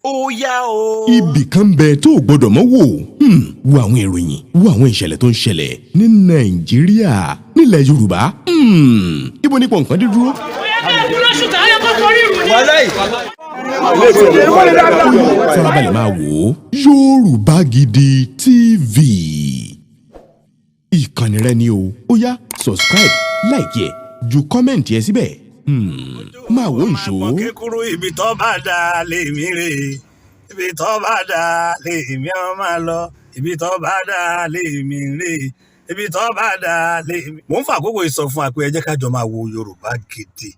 ó yá o. ibì kan bẹ tó o gbọdọ̀ mọ́ wò wo àwọn ìròyìn wo àwọn ìṣẹ̀lẹ̀ tó ń ṣẹlẹ̀ ní nàìjíríà nílẹ̀ yorùbá ibo nípò nǹkan dídúró. farabalẹ̀ máa wò ó Yorùbá Gidi TV ìkànnì rẹ ni o ó yá subscribe like ẹ ju kọ́mẹ̀ntì ẹ síbẹ̀ máa wò ìṣó. ọmọ kékeré ibi tó bá dà lèmi rè ibi tó bá dà lèmi ọ máa lọ ibi tó bá dà lèmi rè ibi tó bá dà lèmi. mo ń fa àkókò ìsọfún àpò ẹ jẹ́ ká jọ máa wo Yorùbá Gidi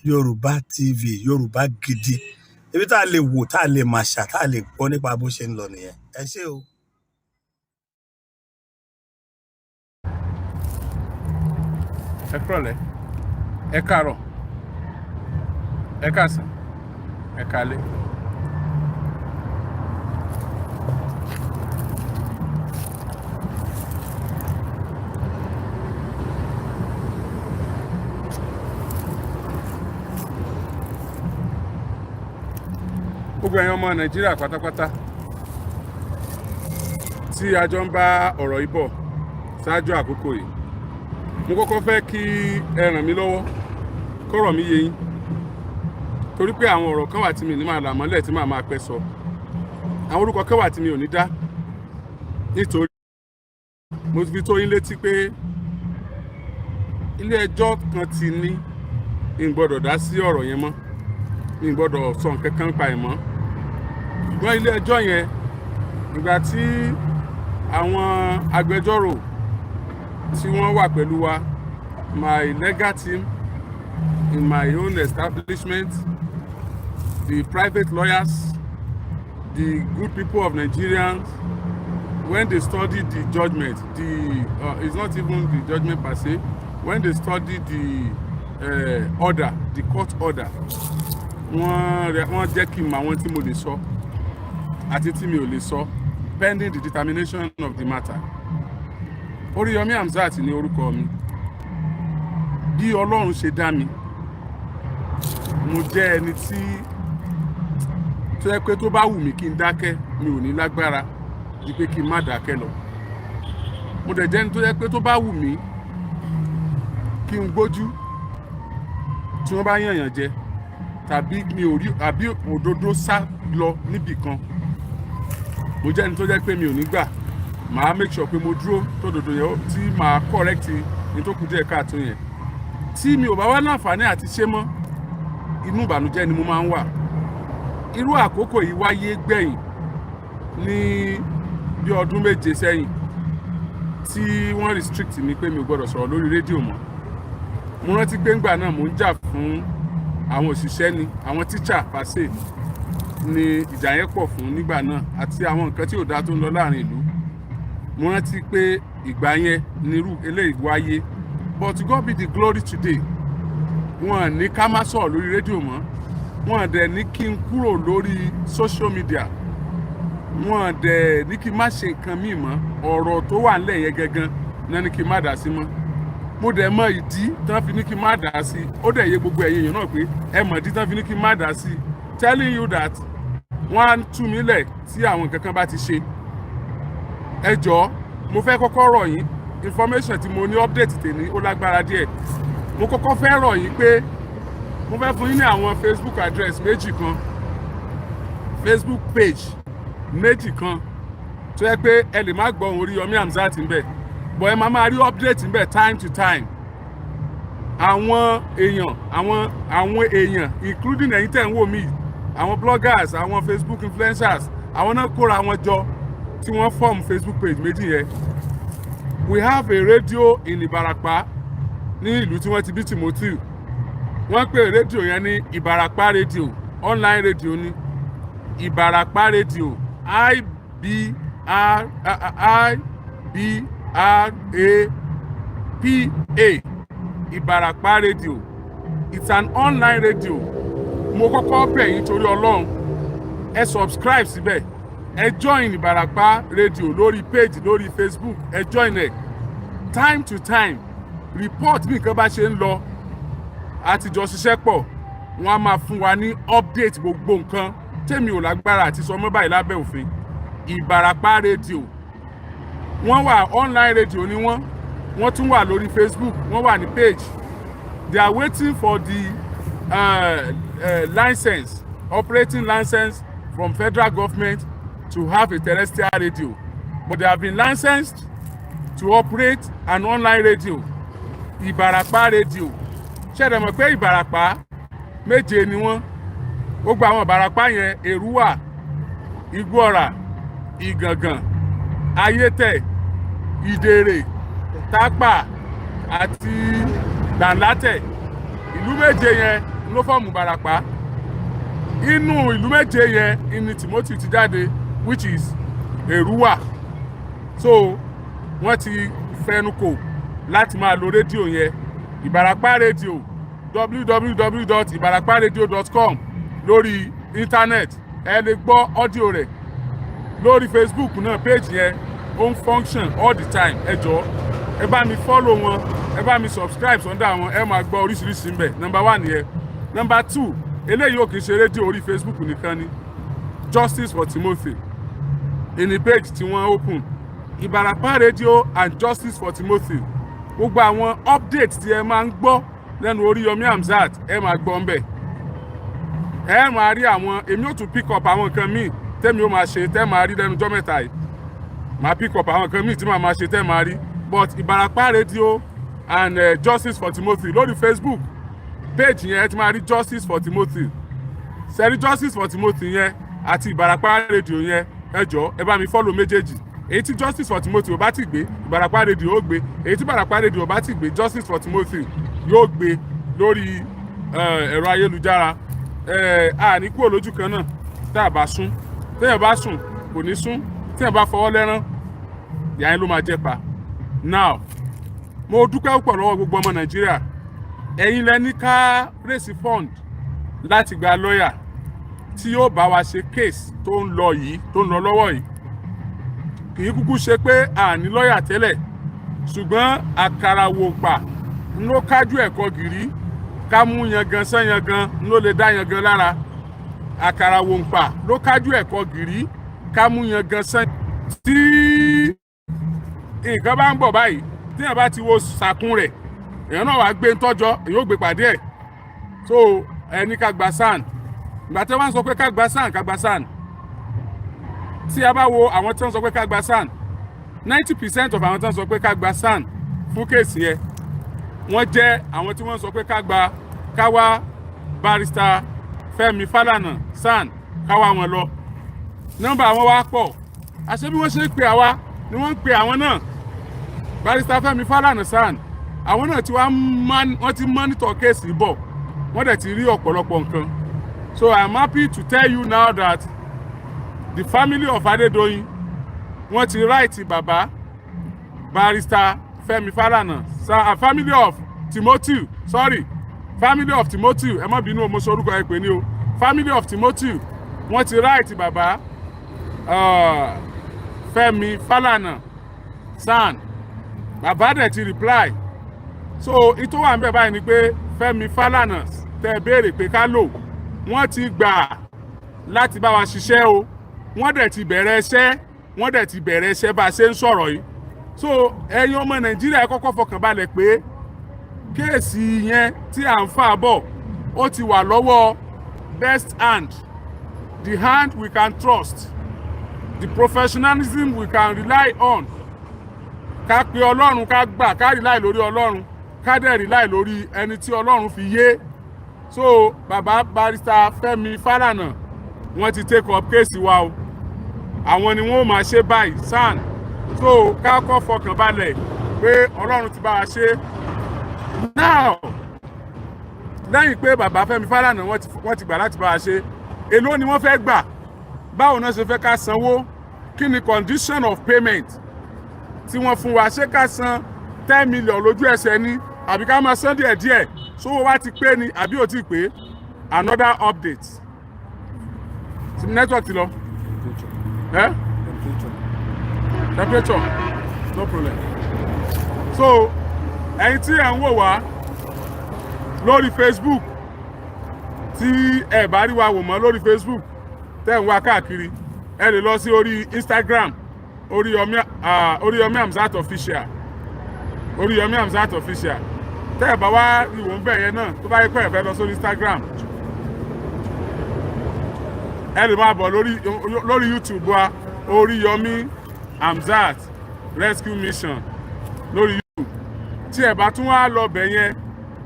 Yorùbá TV Yorùbá Gidi ibi tá a lè wò tá a lè máa ṣà tá a lè gbọ́ nípa bó ṣe ń lọ nìyẹn. ẹ ṣé o. ẹ kúrọ̀lẹ́ ẹ káàárọ̀ ẹ káàsán ẹ káalẹ́. gbogbo ẹ̀yin ọmọ Nàìjíríà pátápátá tí a jọ ń bá ọ̀rọ̀ yìí bọ̀ ṣáájú àkókò yìí mo kọ́kọ́ fẹ́ kí ẹ ràn mí lọ́wọ́ kọ́rọ̀ mi yé yín torí pé àwọn ọ̀rọ̀ kan wà tí mi ní máa là mọ́lẹ̀ tí màá máa pẹ́ sọ àwọn orúkọ kan wà tí mi ò ní dá nítorí mo fi tó yín létí pé ilé ẹjọ́ kan ti ní n gbọ́dọ̀ dá sí ọ̀rọ̀ yẹn mọ́ n gbọ́dọ̀ sọ nǹkan kan pa ẹ̀ mọ́ ṣùgbọ́n ilé ẹjọ́ yẹn ìgbà tí àwọn agbẹjọ́rò tí wọ́n wà pẹ̀lú wa my legal team in my own establishment the private lawyers the good people of Nigerians when they study the judgment it's not even the judgment per se when they study the order the court order wọ́n jẹ́ kí n mọ àwọn tí mo lè sọ àti tí mi ò lè sọ pending the determination of the matter. Oríyọmí Hamzat ni orúkọ mi bí Ọlọ́run ṣe dá mi mo jẹ́ ẹni tí tó yẹ pé tó bá wù mí kí n dákẹ́ mi ò ní lágbára di pé kí n má dákẹ́ lọ mo dẹ̀ jẹ́ ẹni tó yẹ pé tó bá wù mí kí n gbójú tí wọ́n bá yànyàn jẹ tàbí mi ò rí àbí òdodo sá lọ níbì kan mo jẹ́ ẹni tó jẹ́ pé mi ò ní gbà màá make sure pé mo dúró tó dodo yẹn tí màá correct ní tó kù díẹ̀ káàtó yẹn tí mi ò bá wá láǹfààní àti ṣe mọ́ inú ìbànújẹ́ ni mo máa ń wà irú àkókò yìí wáyé gbẹ̀yìn ní bí ọdún 7 sẹ́yìn tí wọ́n restrict mi pé mi ò gbọ́dọ̀ sọ̀rọ̀ lórí rédíò mọ́ mo rántí pé ńgbà náà mo ń jà fún àwọn òṣìṣẹ́ ni àwọn teacher pàṣẹ ni ìjà yẹn pọ̀ fún nígbà náà àti àwọn nǹkan tí ò dá tó ń lọ láàrin ìlú mo rántí pé ìgbà yẹn nírú eléyìí wáyé but to God be the glory today wọn ní ká má sọ̀rọ̀ lórí rédíò mọ́ wọn dẹ̀ ní kí n kúrò lórí social media wọn dẹ̀ ní kí n má ṣe nǹkan míì mọ́ ọ̀rọ̀ tó wà nílẹ̀ yẹn gangan náà ní kí n má dá sí mọ́ mo dẹ̀ mọ ìdí tí wọ́n fi ní kí n má dá sí ó dẹ̀ yé gbogbo ẹ̀yin èèyàn náà pé ẹ mọ̀ ìdí tí wọ́n fi ní kí n má dá sí telling you that wọ́n á tú mi lẹ̀ tí àwọn nǹkan kan bá ti ṣe ẹ jọ̀ọ́ mo fẹ́ kọ́kọ́ rọ̀ yín information tí mo ní update tèmi ó lágbára díẹ̀ mo kọ́kọ́ fẹ́ rọ̀ yín pé mo fẹ́ fún yín ní àwọn Facebook address méjì kan Facebook page méjì kan tó yẹ pé ẹ lè má gbọ́ Oríyọmí Hamzat ń bẹ̀ but ẹ máa rí update ń bẹ̀ time to time àwọn èèyàn including ẹ̀yin tẹ̀ ń wò mí àwọn bloggers àwọn Facebook influencers àwọn náà kóra wọn jọ tí wọ́n form Facebook page méjì yẹn we have a radio in Ìbàràpá ní ìlú tí wọ́n ti bí Timothy wọ́n pè rédíò yẹn ní Ìbàràpá radio online radio ní Ìbàràpá radio IBRAPA Ìbàràpá radio it's an online radio mo kọ́kọ́ bẹ̀ yín torí Ọlọ́run ẹ subscribe síbẹ̀ ẹ join Ìbàràpá radio lórí page lórí Facebook ẹ join ẹ time to time report bí nǹkan bá ṣe ń lọ àtijọ́ ṣiṣẹ́ pọ̀ wọ́n á máa fún wa ní update gbogbo nǹkan tèmi ò lágbára àti sọ mọ́ báyìí lábẹ́ òfin Ìbàràpá rédíò wọ́n wà online radio ni wọ́n tún wà lórí Facebook wọ́n wà ní page they are waiting for the license operating license from federal government to have a terrestrial radio but they have been licensed to operate an online radio Ìbàràpá radio ṣẹ̀dẹ̀ mọ̀ pé Ìbàràpá méje ni wọ́n gbogbo àwọn Ìbàràpá yẹn Èrúwà Igbóọrà Ìgàngàn Ayétẹ̀ Ìdèrè Tápà àti Dànlátẹ̀ ìlú méje yẹn ló fọ́ọ̀mù Ìbàràpá inú ìlú méje yẹn ni Timothy ti jáde which is Èrúwà so wọ́n ti fẹnukò láti máa lo rédíò yẹn Ìbàràpá rédíò www.ibaraparadio.com lórí internet ẹ lè gbọ́ audio rẹ̀ lórí Facebook náà page yẹn ó ń function all the time ẹ jọ̀ọ́ ẹ bá mi follow wọn ẹ bá mi subscribe sọ́ndà wọn ẹ máa gbọ́ oríṣiríṣi ń bẹ̀ number 1 yẹn number 2 eléyìí ò kì í ṣe rédíò orí Facebook nìkan ni Justice for Timothy ìní page tí wọ́n open Ìbàràpá radio and Justice for Timothy gbogbo àwọn update tí ẹ máa ń gbọ́ lẹ́nu Oríyọmí Hamzat ẹ máa gbọ́ ń bẹ̀ ẹ máa rí àwọn èmi ò tún pick up àwọn nǹkan míì tẹ́mi ó máa ṣe tẹ́ máa rí lẹ́nu ọjọ́ mẹ́ta yìí máa pick up àwọn nǹkan míì tí màá máa ṣe tẹ́ máa rí but Ìbàràpá radio and Justice for Timothy lórí Facebook page yẹn ẹ ti máa rí Justice for Timothy sẹ́rí Justice for Timothy yẹn àti Ìbàràpá radio yẹn ẹ jọ̀ọ́ ẹ bá mi follow méjèèjì èyí tí Justice for Timothy ò bá ti gbé Ìbàràpá radio ó gbé èyí tí Ìbàràpá radio ò bá ti gbé Justice for Timothy yóò gbé lórí ẹ̀rọ ayélujára àní kúrò lójú kan náà tá a bá sún téèyàn bá sùn kò ní sún téèyàn bá fọwọ́ lẹ́rán ìyá yín ló máa jẹ́ pa now mo dúpẹ́ púpọ̀ lọ́wọ́ gbogbo ọmọ Nàìjíríà ẹ̀yin lẹ ní ká raise fund láti gba lọ́ọ̀yà tí yóò bá wa ṣe case tó ń lọ lọ́wọ́ yìí kì í kúkú ṣe pé àní lọ́ọ̀yà tẹ́lẹ̀ ṣùgbọ́n àkàrà wò pa ló kájú ẹ̀kọ́ gírí ká mú yangan sán yangan ló lè dá yangan lára àkàrà wò pa ló kájú ẹ̀kọ́ gírí ká mú yangan sán tí nǹkan bá ń bọ̀ báyìí tí èèyàn bá ti wo sàkún rẹ̀ èèyàn náà wàá gbé ń tọ́jọ́ èèyàn ò gbé pàdé ẹ̀ so ẹni ká gba sàn ìgbà tí wọ́n sọ pé ká gba sàn tí a bá wo àwọn tí wọ́n sọ pé ká gba sàn 90% of àwọn tí wọ́n sọ pé ká gba sàn fún kéèsì yẹn wọ́n jẹ́ àwọn tí wọ́n sọ pé ká wá barrister Femi Falana sàn ká wá wọn lọ nọ́mbà àwọn wá pọ̀ àṣẹ bí wọ́n ṣe ń pè àwa ni wọ́n ń pè àwọn náà barrister Femi Falana sàn àwọn náà tí wọ́n ti monitor kéèsì bọ̀ wọ́n dẹ̀ ti rí ọ̀pọ̀lọpọ̀ nǹkan so I'm happy to tell you now that the family of Adedoyin wọ́n ti right bàbá barrister Femi Falana family of Timothy ẹ má bínú mo sọ orúkọ ẹ pè ní o family of Timothy wọ́n ti right bàbá Femi Falana san bàbá dẹ̀ ti reply so ìtò wà ń bẹ̀ báyìí ni pé Femi Falana tẹ́ béèrè pé ká lò wọ́n ti gbà láti bá wa ṣiṣẹ́ o wọ́n dẹ̀ ti bẹ̀rẹ̀ iṣẹ́ bá a ṣe ń sọ̀rọ̀ yìí so ẹ̀yin ọmọ Nàìjíríà kọ́kọ́ fọkàn balẹ̀ pé kéèsì yẹn tí à ń fà bọ̀ ó ti wà lọ́wọ́ best hand the hand we can trust the professionalism we can rely on ká pe Ọlọ́run ká gbà ká rely lórí Ọlọ́run ká dẹ̀ rely lórí ẹni tí Ọlọ́run fi yé so bàbá barrister Femi Falana wọ́n ti take up kéèsì wa o àwọn ni wọ́n máa ṣe báyìí sàn so ká kọ́ fọkàn balẹ̀ pé Ọlọ́run ti bá wa ṣe now lẹ́yìn pé bàbá Fẹ́mi Falana wọ́n ti gbà láti bá wa ṣe èló ni wọ́n fẹ́ gbà báwo náà ṣe fẹ́ ká sanwó kí ni condition of payment tí wọ́n fún wa ṣé ká san 10 million lójú ẹsẹ̀ ni àbí ká máa san díẹ̀díẹ̀ sówó wa ti pé ni àbí ò ti pé another update network ti lọ temperature no problem so ẹ̀yin tí ẹ ń wò wá lórí Facebook tí ẹ bá rí wa wò mọ́ lórí Facebook tẹ́ ń wá káàkiri ẹ lè lọ sí orí Instagram Oríyọmí Hamzat official Oríyọmí Hamzat official tẹ́ ẹ bá wá ìwò ń bẹ̀ yẹn náà tó bá yẹ pé ẹ fẹ́ lọ sórí Instagram ẹ lè máa bọ̀ lórí YouTube wa Oríyọmí Hamzat Rescue Mission lórí YouTube tí ẹ bá tún wá lọ bẹ̀ yẹn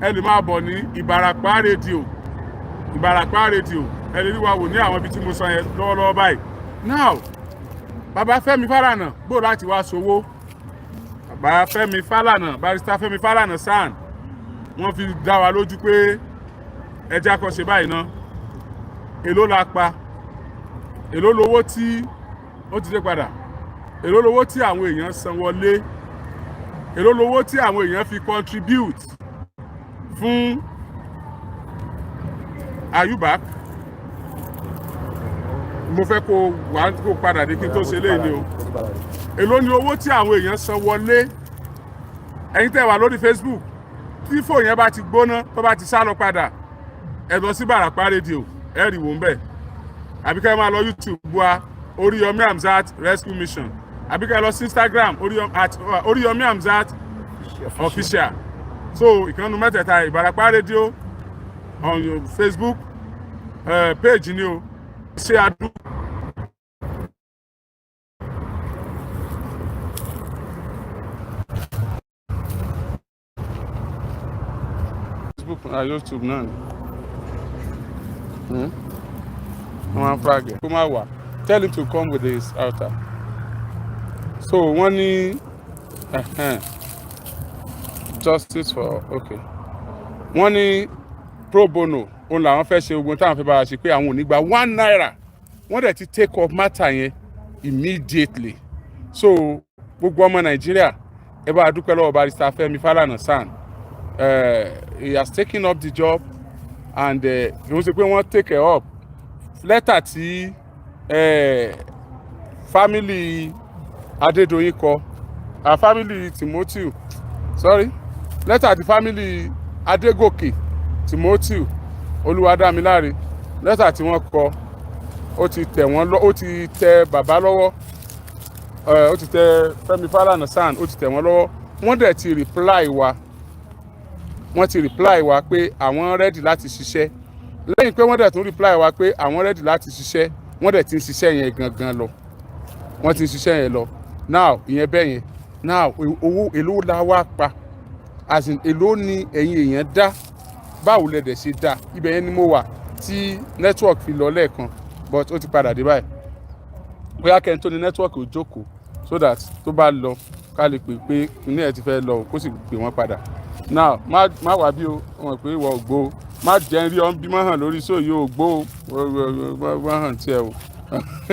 ẹ lè máa bọ̀ ní Ìbàràpá rédíò ẹ lè rí wa wò ní àwọn ibi tí mo sọ yẹn lọ́wọ́lọ́wọ́ báyìí. Now bàbá Fẹ́mi Falana gbọ́ láti wá sowó bàbá Fẹ́mi Falana barrister Fẹ́mi Falana SAN wọ́n fi dá wa lójú pé ẹja kan ṣe báyìí ná èló la pa èló lówó tí ó ti dé padà èló lówó tí àwọn èèyàn san wọlé èló lówó tí àwọn èèyàn fi contribute fún Ayubak mo fẹ́ kó padà dé kí n tó ṣe léyìn ni o èló ni owó tí àwọn èèyàn san wọlé ẹ̀yin tẹ́ wà lórí Facebook tí fóònù yẹn bá ti gbóná tó bá ti sá lọ padà ẹ lọ sí Ìbàràpá rédíò ẹ rí wò ń bẹ̀ àbí ká ẹ máa lọ YouTube wa Oríyọmí Hamzat Rescue Mission àbí ká ẹ lọ sí Instagram Oríyọmí Hamzat official so ìkànnì mẹ́tẹ̀ẹ̀ta Ìbàràpá rédíò on your Facebook page ni o ṣe àdúgbò. Facebook na YouTube náà ni wọ́n á flag ẹ̀ kó má wà tell him to come with his altar so wọ́n ní justice for okay wọ́n ní pro bono òun làwọn fẹ́ ṣe ogun táwọn fẹ́ bá wa ṣe pé àwọn ò ní gba 1 naira wọ́n dẹ̀ ti take up matter yẹn immediately so gbogbo ọmọ Nàìjíríà ẹ bá a dúpẹ́ lọ́wọ́ barrister Fẹ́mi Falana SAN he has taken up the job and kì í ṣe pé wọ́n take it up lẹ́tà tí family Adedoyin kọ family Timothy sorry lẹ́tà tí family Adégòkè Timothy Olúwadámiláre lẹ́tà tí wọ́n kọ ó ti tẹ bàbá lọ́wọ́ ó ti tẹ Fẹ́mi Falana SAN ó ti tẹ wọ́n lọ́wọ́ wọ́n dẹ̀ ti reply wa pé àwọn ready láti ṣiṣẹ́ lẹ́yìn pé wọ́n dẹ̀ tún reply wa pé àwọn ready láti ṣiṣẹ́ wọ́n dẹ̀ ti ń ṣiṣẹ́ yẹn gangan lọ wọ́n ti ń ṣiṣẹ́ yẹn lọ now ìyẹn bẹ́ẹ̀ yẹn now owó èló la wá pa as in èló ni ẹ̀yin èèyàn dá báwo lẹ dẹ̀ ṣe dá ibẹ̀ yẹn ni mo wà tí network fi lọ lẹ́ẹ̀kan but ó ti padà dé báyìí bóyá kẹ́ni tó ní network ò jókòó so that tó bá lọ ká lè pè pé ní ẹ̀ ti fẹ́ lọ kó sì pè wọ́n padà now má wá bí o wọ́n pé ìwọ ògbó o má jẹ́ ń rí ọ́n bí mọ́ hàn lórí sóòyì ògbó o wọ́n hàn tiẹ̀ o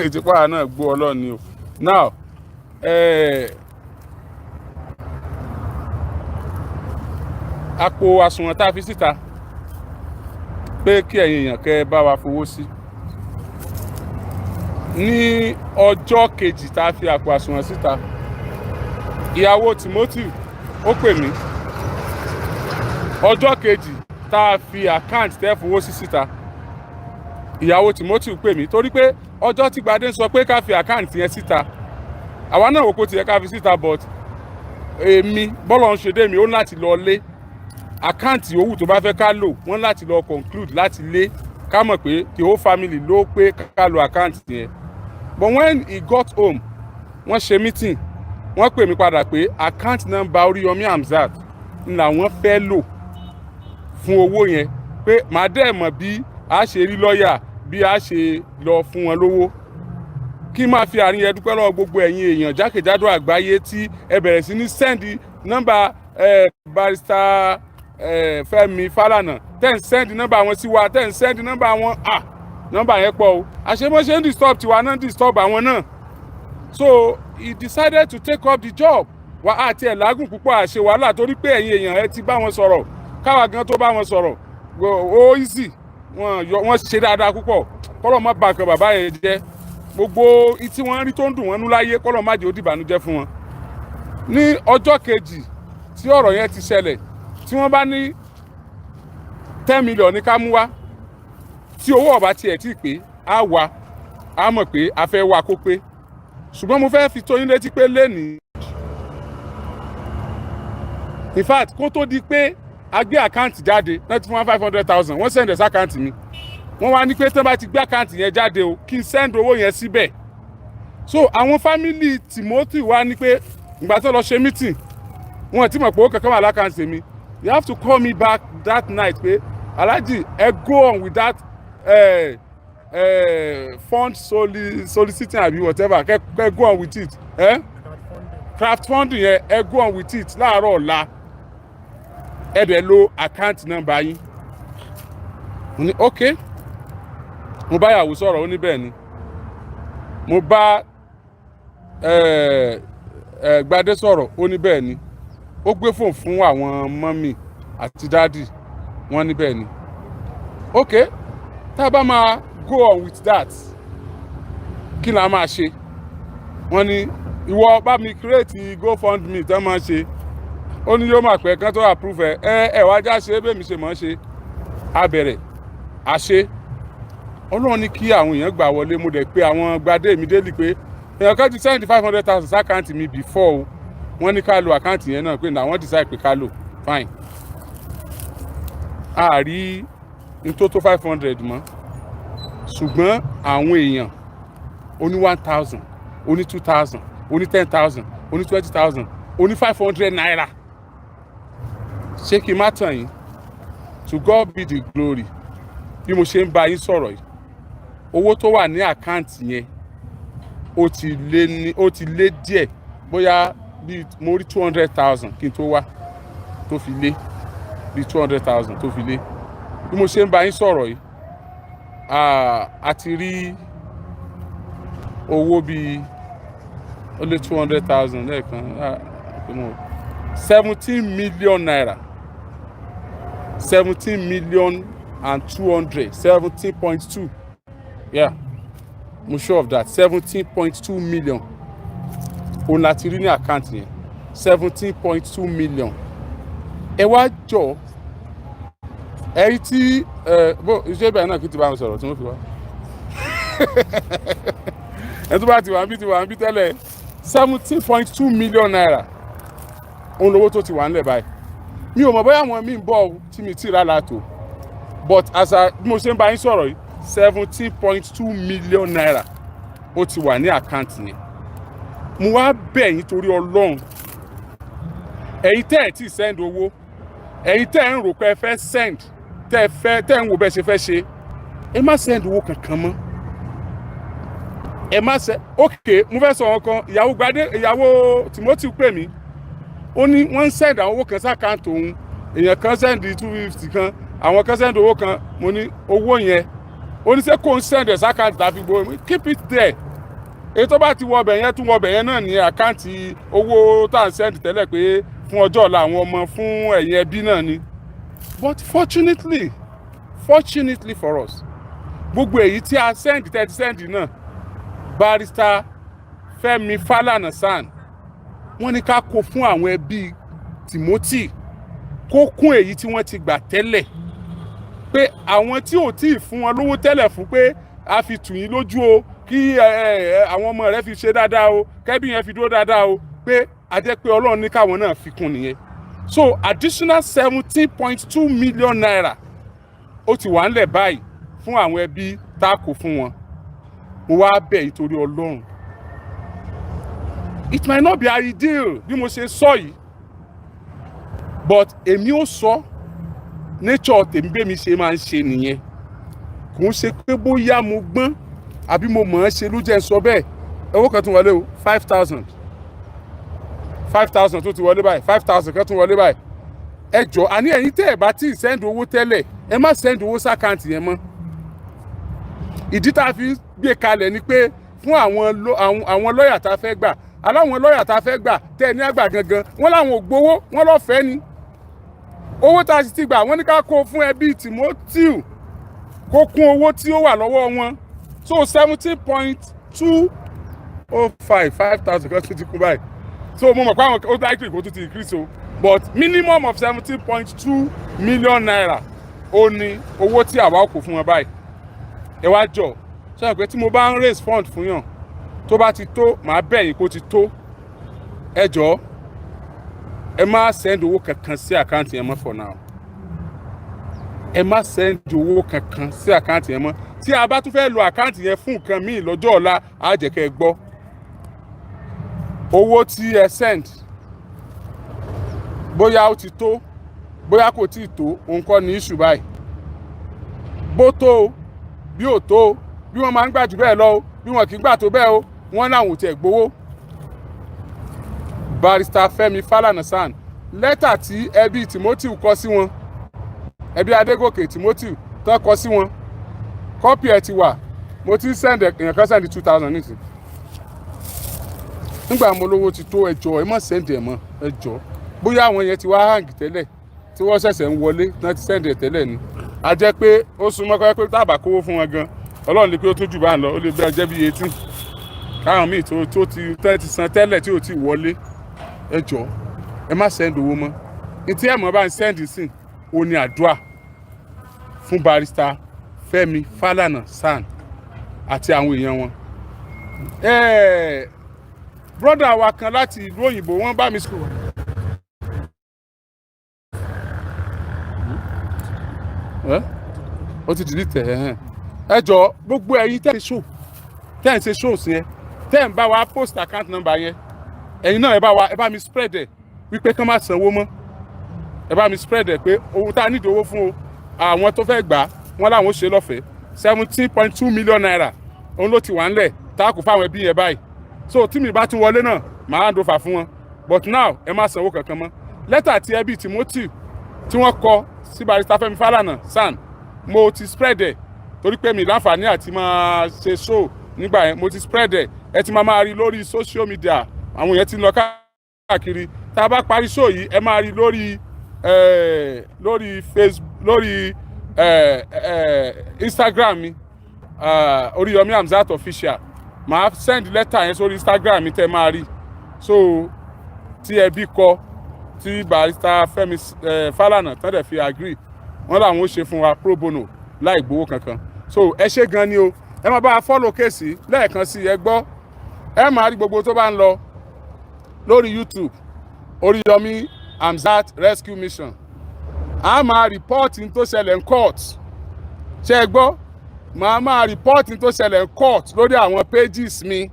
ìtìpá náà gbó Ọlọ́run ni o now àpò àsùnwọ̀n tá a fi síta pé kí ẹ̀yin èèyàn kẹ́ bá wa fowó sí ní ọjọ́ kejì tá a fi àpò àsùnwọ̀n síta ìyàwó Timothy ó pè mí ọjọ́ kejì tá a fi àkáǹtì tẹ́ fowó sí síta ìyàwó Timothy pè mí torí pé ọjọ́ tí Gbadé ń sọ pé ká fi àkáǹtì yẹn síta àwa náà wò kó tiẹ̀ ká fi síta but èmi bọ́lọ̀ ń ṣe dé mi ó láti lọ lé àkáǹtì owó tó bá fẹ́ ká lò wọ́n láti lọ conclude láti lé ká mọ̀ pé the whole family ló pé ká lo àkáǹtì yẹn but when he got home wọ́n ṣe meeting wọ́n pè mí padà pé account number Oríyọmí Hamzat ń làwọn fẹ́ lò fún owó yẹn pé màá dẹ̀ mọ̀ bí a ṣe rí lọ́ọ̀yà bí a ṣe lọ fún wọn lówó kí máa fi àárín yẹn dúpẹ́ lọ́wọ́ gbogbo ẹ̀yin èèyàn jákèjádò àgbáyé tí ẹ bẹ̀rẹ̀ sí ní sẹ́ndì nọ́mbà barrister Fẹ́mi Falana tẹ́ ń sẹ́ndì nọ́mbà wọn sí wa tẹ́ ń sẹ́ndì nọ́mbà wọn nọ́mbà yẹn pọ̀ o àṣemọ́ṣe ń disturb tiwa náà ń disturb àwọn náà so he decided to take up the job wa àti ẹ̀ lágùn púpọ̀ àṣe wàhálà torí pé ẹ̀yin èèyàn ẹ ti bá wọn sọ̀rọ̀ káwa gan tó bá wọn sọ̀rọ̀ ó easy wọ́n ṣe dáadáa púpọ̀ kọ́lọ̀ má bà nǹkan bàbá yẹn jẹ́ gbogbo tí wọ́n rí tó ń dùn wọ́n nú láyé kọ́lọ̀ má jẹ́ ó dìbànújẹ́ fún wọn. ní ọjọ́ kejì tí ọ̀rọ̀ yẹn ti ṣẹlẹ̀ tí wọ́n bá ní 10 million ní ká mú wá tí owó ọ̀bá tiẹ̀ tí pé á wá a mọ̀ pé a fẹ́ wá kó pé ṣùgbọ́n mo fẹ́ fi tó yín létí pé lénìí in fact kó tó di pé a gbé àkáǹtì jáde láti fún wa 500,000 wọ́n send sí àkáǹtì mi wọ́n wá ní pé tí wọ́n bá ti gbé àkáǹtì yẹn jáde o kí n send owó yẹn síbẹ̀ so àwọn fámìlì Timothy wá ní pé ìgbà tó lọ ṣe meeting wọn ti mọ̀ pé ó kankan wà lákàǹtì mi you have to call me back that night pé Alhaji ẹ go on with that fund soliciting àbí whatever kẹ go on with it crowdfunding yẹn ẹ go on with it láàárọ̀ ọ̀la ẹ dẹ̀ lo account number yín mo ní ok mo bá yàwó sọ̀rọ̀ ó ní bẹ́ẹ̀ ni mo bá Gbadé sọ̀rọ̀ ó ní bẹ́ẹ̀ ni ó gbé fóònù fún àwọn mọ́mì àti dádì wọ́n ní bẹ́ẹ̀ ni ok tá a bá máa go on with that kí la máa ṣe wọ́n ní ìwọ bá mi create GoFundMe tán máa ṣe ó ní yóò máa pẹ́ kán tó approve ẹ wá já ṣe bẹ́ẹ̀ mi ṣe mọ̀ ṣe a bẹ̀rẹ̀ a ṣe Ọlọ́run ní kí àwọn èèyàn gbà wọlé mo dẹ̀ pé àwọn Gbadé mi délì pé èèyàn kan ti send 500,000 sí àkáǹtì mi before o wọ́n ní ká lo àkáǹtì yẹn náà pé náà wọ́n decide pé ká lò fine a rí n tó 500 mọ́ ṣùgbọ́n àwọn èèyàn ó ní 1,000 ó ní 2,000 ó ní 10,000 ó ní 20,000 ó ní 500 naira ṣé kí n má tàn yín to God be the glory bí mo ṣe ń bá yín sọ̀rọ̀ yìí owó tó wà ní àkáǹtì yẹn ó ti lé díẹ̀ bóyá bí mo rí 200,000 kí n tó wá tó fi lé bí 200,000 tó fi lé bí mo ṣe ń bá yín sọ̀rọ̀ yìí a ti rí owó bíi ó lé 200,000 lẹ́ẹ̀kan 17 million naira 17 million and 200 17.2 yeah mo sure of that 17.2 million òun láti rí ní àkáǹtì yẹn 17.2 million ẹ wá jọ ẹ̀rí tí bó iṣẹ́ ìbẹ̀rẹ̀ náà kí ti bá wọn sọ̀rọ̀ tí wọ́n fi wá ẹ tó bá ti wà ń bí tẹ́lẹ̀ 17.2 million naira òun lówó tó ti wà ńlẹ̀ báyìí mi ò mọ̀ bóyá àwọn míì ń bọ̀ tí mi ti rà látò but as bí mo ṣe ń bá yín sọ̀rọ̀ yìí 17.2 million naira ó ti wà ní àkáǹtì yẹn mo wá bẹ̀ yín torí Ọlọ́run ẹ̀yin tẹ́ ẹ̀ tí send owó ẹ̀yin tẹ́ ẹ̀ ń rò pé ẹ fẹ́ send tẹ́ ẹ̀ ń wò bẹ́ẹ̀ ṣe fẹ́ ṣe ẹ má send owó kankan mọ́ ẹ má ṣe ok mo fẹ́ sọ wọn kan ìyàwó Timothy pè mí ó ní wọ́n ń send àwọn owó kan sákàǹtì òun èèyàn kan send 250 kan àwọn kan send owó kan mo ní owó yẹn ó ní ṣé kò ń send ẹ̀ sákàǹtì tàbí gbowó keep it there èyí tó bá ti wọ ọbẹ̀ yẹn tún wọ ọbẹ̀ yẹn náà ní àkáǹtì owó tá à ń send tẹ́lẹ̀ pé fún ọjọ́ ọ̀la àwọn ọmọ fún ẹ̀yin ẹbí náà ni but fortunately for us gbogbo èyí tí a send tẹ́tí send náà barrister Femi Falana san wọ́n ní ká kó fún àwọn ẹbí Timothy kó kún èyí tí wọ́n ti gbà tẹ́lẹ̀ pé àwọn tí ò tí ì fún wọn lówó tẹ́lẹ̀ fún pé a fi tù yín lójú o kí àwọn ọmọ rẹ fi ṣe dáadáa o kẹ́bí yẹn fi dúró dáadáa o pé a jẹ́ pé Ọlọ́run ní káwọn náà fi kún nìyẹn so additional 17.2 million naira ó ti wà ńlẹ̀ báyìí fún àwọn ẹbí tá a kó fún wọn mo wá bẹ̀ yìí torí Ọlọ́run it might not be ideal bí mo ṣe sọ yìí but èmi ò sọ nature tèmi bẹ́ẹ̀ mi ṣe máa ń ṣe nìyẹn kò ń ṣe pé bóyá mo gbọ́n àbí mo mọ̀ ọ́n ṣe ló jẹ́ sọ bẹ́ẹ̀ owó kan tún wọlé o 5,000 tó ti wọlé báyìí 5,000 kan tún wọlé báyìí ẹ jọ àní ẹ̀yin tẹ́ ẹ̀ bá tí ì send owó tẹ́lẹ̀ ẹ má send owó sákàǹtì yẹn mọ́ ìdí tá a fi gbé kalẹ̀ ni pé fún àwọn lọ́ọ̀yà tá a fẹ́ gbà aláwọn lọ́ọ̀yà tá a fẹ́ gbà tẹ́ ẹ ní àgbà gangan wọ́n láwọn ò gbowó wọ́n lọ́fẹ̀ẹ́ ni owó tá a sì ti gbà wọ́n ní ká kó fún ẹbí Timothy kó kún owó tí ó wà lọ́wọ́ wọn so 17.205 5,000 kan tó ti kún báyìí so mo mọ̀ pé àwọn ó dáìkì kó tó ti increase o but minimum of 17.2 million naira ó ní owó tí àwa kò fún wọn báyìí ẹ wá jọ ṣe pé tí mo bá ń raise fund fún yàn tó bá ti tó màá bẹ̀ yín kó ti tó ẹ jọ̀ọ́ ẹ má send owó kankan sí àkáǹtì yẹn mọ́ for now ẹ má send owó kankan sí àkáǹtì yẹn mọ́ tí a bá tún fẹ́ lo àkáǹtì yẹn fún nǹkan míì lọ́jọ́ ọ̀la á jẹ́ kẹ́ ẹ gbọ́ owó tí ẹ send bóyá ó ti tó bóyá kò tí ì tó òun kọ́ ní issue báyìí bó tó o bí ò tó o bí wọ́n máa ń gbà jù bẹ́ẹ̀ lọ o bí wọ́n kì í gbà tó bẹ́ẹ̀ o wọ́n láwọn ò tiẹ̀ gbowó. Barrister Femi Falana san lẹ́tà tí ẹbí Timothy kọ sí wọn ẹbí Adégòkè Timothy tán kọ sí wọn kọ́pì ẹ̀ ti wà mo ti send èèyàn kan send 2000 nìsín nígbà mo lówó ti tó ẹjọ́ ẹ má send ẹ̀ mọ́ ẹjọ́ bóyá àwọn yẹn ti wá hang tẹ́lẹ̀ tí wọ́n ṣẹ̀ṣẹ̀ ń wọlé náà ti send ẹ̀ tẹ́lẹ̀ ni a jẹ́ pé ó súnmọ́ kọ́ pé tábà kówó fún wọn gan Ọlọ́run lè pé ó tún jù bá ń lọ ó lè bẹ́ẹ̀ jẹ́ bí 18 káwọn míì tó ti san tẹ́lẹ̀ tí ò ti wọlé ẹ jọ̀ọ́ ẹ má send owó mọ́ ní tí ẹ mọ̀ bá ń send sí o ní àdúrà fún Barrister Femi Falana san àti àwọn èèyàn wọn. Brọ́dà wa kan láti ìlú òyìnbó wọ́n bá mi sọ̀rọ̀. Ó ti dìlítì ẹ jọ̀ọ́ gbogbo ẹ̀yin tẹ́ ẹ̀ ń ṣe show sí yẹn tẹ́ ẹ̀ ń bá wa post account number yẹn ẹ̀yin náà ẹ bá mi spread ẹ̀ wípé kán má sanwó mọ́ ẹ bá mi spread ẹ̀ pé owó tá a nídìí owó fún o àwọn tó fẹ́ gbà wọ́n láwọn ṣe lọ́fẹ̀ẹ́ 17.2 million naira òun ló ti wà ńlẹ̀ tá a kò fáwọn ẹbí yẹn báyìí so tí mi bá tún wọlé náà màá hand over fún wọn but now ẹ má sanwó kankan mọ́ lẹ́tà tí ẹbí Timothy tí wọ́n kọ sí Barrister Femi Falana san mo ti spread ẹ̀ torí pé mi láǹfààní àti máa ṣe show nígbà yẹn mo ti spread ẹ ti máa rí lórí social media àwọn yẹn ti lọ káàkiri tá a bá parí show yìí ẹ máa rí lórí Facebook lórí Instagram mi Oriyomi Hamzat official màá send letter yẹn sórí Instagram mi tẹ́ máa rí so tí ẹbí kọ tí Barrister Femi Falana tán dẹ̀ fi agree wọ́n làwọn ó ṣe fún wa pro bono láì gbowó kankan so ẹ ṣé gan ni o ẹ máa bá a follow kéèsì lẹ́ẹ̀kan sí ẹ gbọ́ ẹ máa rí gbogbo tó bá ń lọ lórí YouTube Oriyomi Hamzat rescue mission a máa report n tó ṣẹlẹ̀ ń court ṣe ẹ gbọ́ máa report n tó ṣẹlẹ̀ ń court lórí àwọn pages mi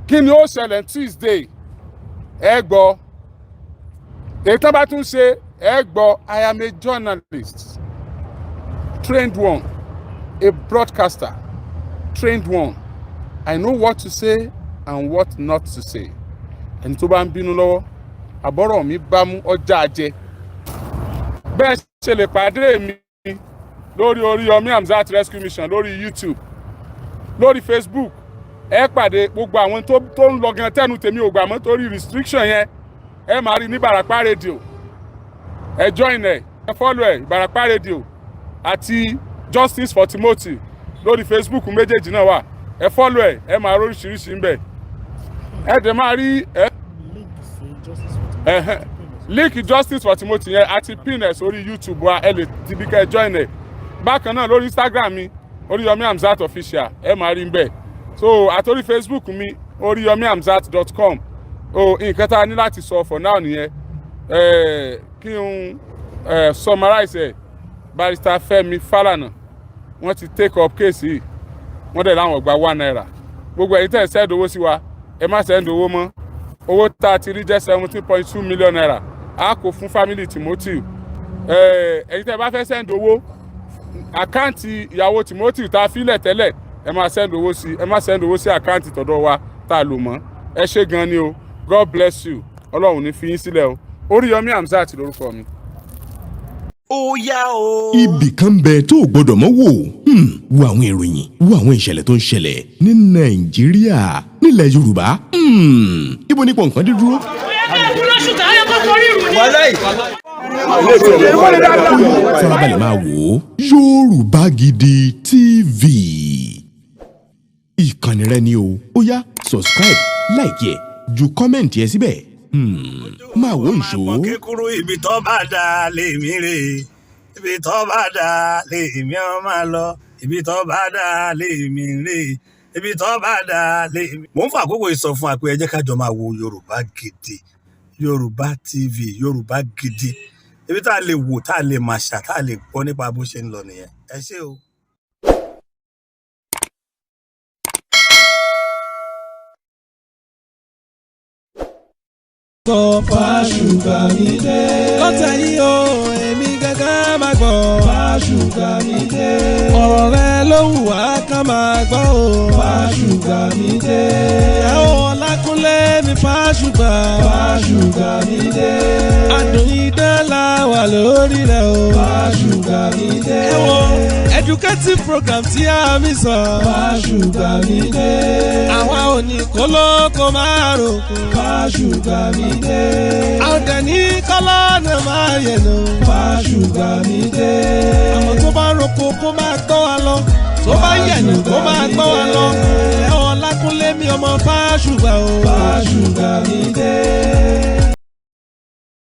kí ni ó ṣẹlẹ̀ Tuesday ẹ gbọ́ èyí tó bá tún ṣe ẹ gbọ́ I am a journalist trained one a broadcaster trained one I know what to say and what not to say ẹni tó bá ń bínú lọ́wọ́ àbọ̀rọ̀ mi bá mú ọjà ajẹ́ bẹ́ẹ̀ ṣe lè pàdé mi lórí Oriyomi Hamzat rescue mission lórí YouTube lórí Facebook ẹ pàdé gbogbo àwọn tó ń lọ gan tẹnu tèmi ò gbà mọ́ torí restriction yẹn ẹ máa rí ní Ìbàràpá rédíò ẹ join ẹ follow ẹ Ìbàràpá rédíò àti Justice for Timothy lórí Facebook méjèèjì náà wà ẹ follow ẹ máa róríṣiríṣi ńbẹ̀ ẹ dẹ̀ máa rí link Justice for Timothy yẹn àti pin ẹ sórí YouTube wa ẹ lè ti bí kẹ́ join ẹ bákan náà lórí Instagram mi Oriyomi Hamzat official ẹ máa rí ńbẹ̀ so àtòrí Facebook mi oriyomihamzat.com nǹkan tá a ní láti sọ for now nìyẹn kí n summarize ẹ Barrister Femi Falana wọ́n ti take up case yìí wọ́n dẹ̀ láwọn gba 1 naira gbogbo ẹ̀yin tẹ́ ẹ send owó sí wa ẹ má send owó mọ́ owó tá a ti rí jẹ́ 17.2 million naira a kò fún family Timothy ẹ̀yin tẹ́ ẹ bá fẹ́ send owó àkáǹtì ìyàwó Timothy tá a filẹ̀ tẹ́lẹ̀ ẹ má send owó sí àkáǹtì tọ̀dọ̀ wa tá a lò mọ́ ẹ ṣé gan ni o God bless you ọlọ́run ní fi yín sílẹ̀ o Oriyomi Hamzat lórúkọ mi. ó yá o. ibì kan bẹ tó o gbọdọ̀ mọ́ wò wo àwọn ìròyìn wo àwọn ìṣẹ̀lẹ̀ tó ń ṣẹlẹ̀ ní Nàìjíríà nílẹ̀ Yorùbá ibo ní pọ̀npọ̀n dídúró. farabalẹ̀ máa wò ó Yorùbá Gidi TV ìkànnì rẹ ni o ó yá subscribe like ẹ ju kọ́mẹ̀ntì ẹ síbẹ̀ máa wò ìṣó. kíkúrú ibi tó bá dá lèmi rè ibi tó bá dá lèmi ó máa lọ ibi tó bá dá lèmi rè ibi tó bá dá lèmi. Mò ń fa àkókò ìsọ fún wa pé ẹ jẹ́ ká jọ máa wo Yorùbá Gidi, Yorùbá TV, Yorùbá Gidi, ibi tá a lè wò, tá a lè màṣà, tá a lè gbọ́ nípa bó ṣe ń lọ nìyẹn. Ẹ ṣé o. Sọ Fáṣùgbà mi dé. Lọ́tẹ̀ yìí o, èmi gángan máa gbọ́. Fáṣùgbà mi dé. Ọ̀rọ̀ rẹ ló wù wá ká máa gbọ́ o. Fáṣùgbà mi dé. Ìyàwó Ọlákúnlé mi Fáṣùgbà. Fáṣùgbà mi dé. Adùn idán la wà lórí rẹ̀ o. Fáṣùgbà mi dé. Ẹ wo educative program tí a mi sọ. Fáṣùgbà mi dé. Àwa ò ní kólókó máa ròkò. Fáṣùgbà mi dé. Àwọn dẹ̀ní kọ́lọ́nà máa yẹ̀ lọ. Fáṣùgbà mi dé. Àwọn tó bá roko kó máa gbọ́ wa lọ. Tó bá yẹ̀nù kó máa gbọ́ wa lọ. Ẹ Ọlákúnlé mi ọmọ Fáṣùgbà o. Fáṣùgbà